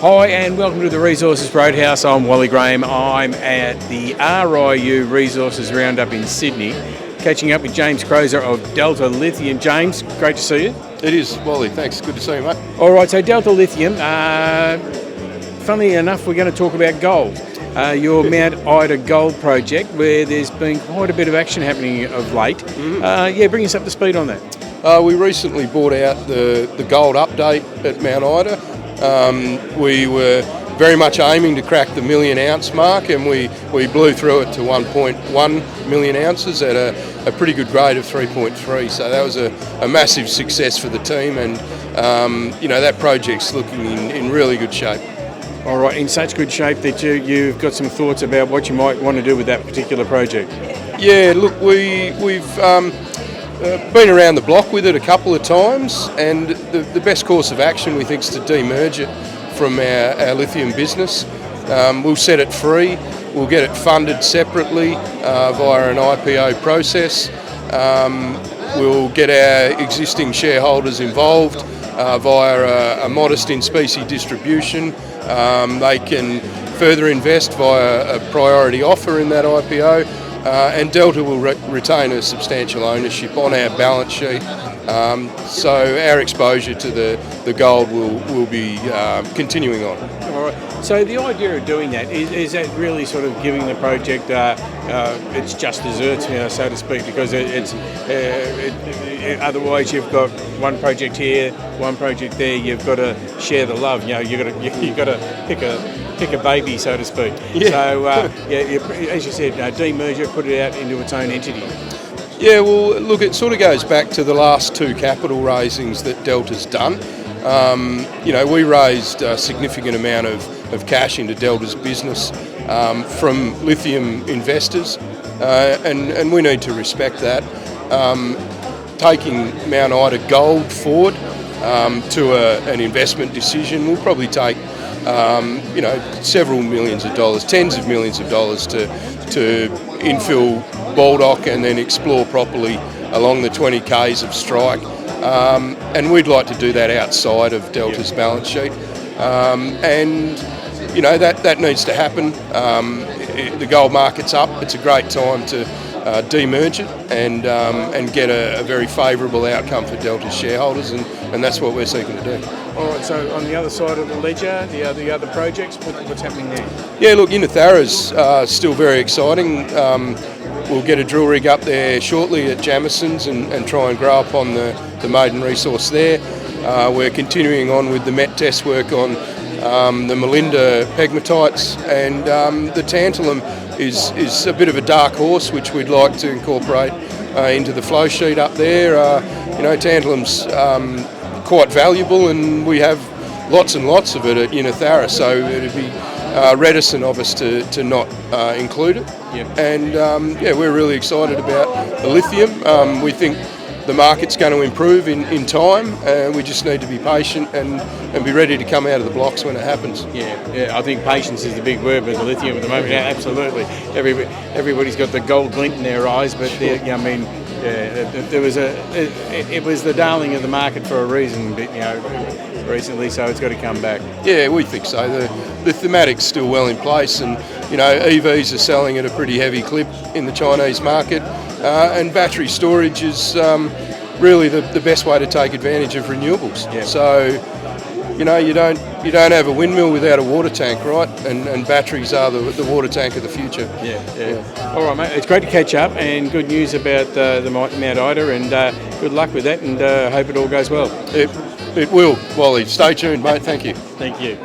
Hi and welcome to the Resources Roadhouse. I'm Wally Graham. I'm at the RIU Resources Roundup in Sydney, catching up with James Croser of Delta Lithium. James, great to see you. It is, Wally. Thanks. Good to see you, mate. All right, so Delta Lithium, funnily enough, we're going to talk about gold. Your Mount Ida gold project, where there's been quite a bit of action happening of late. Bring us up to speed on that. We recently bought out the gold update at Mount Ida. We were very much aiming to crack the million ounce mark, and we blew through it to 1.1 million ounces at a pretty good grade of 3.3. So that was a massive success for the team, and that project's looking in really good shape. All right, in such good shape that you've got some thoughts about what you might want to do with that particular project. Yeah, look, we've been around the block with it a couple of times, and the best course of action we think is to demerge it from our lithium business. We'll set it free, we'll get it funded separately via an IPO process. We'll get our existing shareholders involved via a modest in-specie distribution. They can further invest via a priority offer in that IPO, and Delta will retain a substantial ownership on our balance sheet. So our exposure to the gold will be continuing on. All right. So the idea of doing that is that really sort of giving the project its just desserts, so to speak, because otherwise you've got one project here, one project there. You've got to share the love. You've got to pick a baby, so to speak. Yeah. So as you said, demerge it, put it out into its own entity. Yeah, well, look, it sort of goes back to the last two capital raisings that Delta's done. We raised a significant amount of cash into Delta's business from lithium investors, and we need to respect that. Taking Mount Ida gold forward to an investment decision will probably take several millions of dollars, tens of millions of dollars to infill Baldock and then explore properly along the 20 Ks of strike. And we'd like to do that outside of Delta's balance sheet. That needs to happen. The gold market's up. It's a great time to demerge it and get a very favourable outcome for Delta's shareholders, and that's what we're seeking to do. All right, so on the other side of the ledger, the other projects, what's happening there? Yeah, look, Innathara's still very exciting. We'll get a drill rig up there shortly at Jamison's and try and grow up on the maiden resource there. We're continuing on with the met test work on the Melinda pegmatites, and the tantalum is a bit of a dark horse which we'd like to incorporate into the flow sheet up there. Tantalum's quite valuable, and we have lots and lots of it at Innathara, so it'd be reticent of us to not include it. Yep. And we're really excited about the lithium. We think the market's going to improve in time, and we just need to be patient and be ready to come out of the blocks when it happens. Yeah, I think patience is the big word with the lithium at the moment. Yeah, absolutely. Everybody's got the gold glint in their eyes, but it was the darling of the market for a reason, recently, so it's got to come back. Yeah, we think so. The thematic's still well in place, and EVs are selling at a pretty heavy clip in the Chinese market, and battery storage is really the best way to take advantage of renewables. Yeah. So you don't have a windmill without a water tank, right? And batteries are the water tank of the future. Yeah. All right, mate. It's great to catch up, and good news about the Mount Ida, and good luck with that, and hope it all goes well. It will, Wally. Stay tuned, mate. Thank you. Thank you.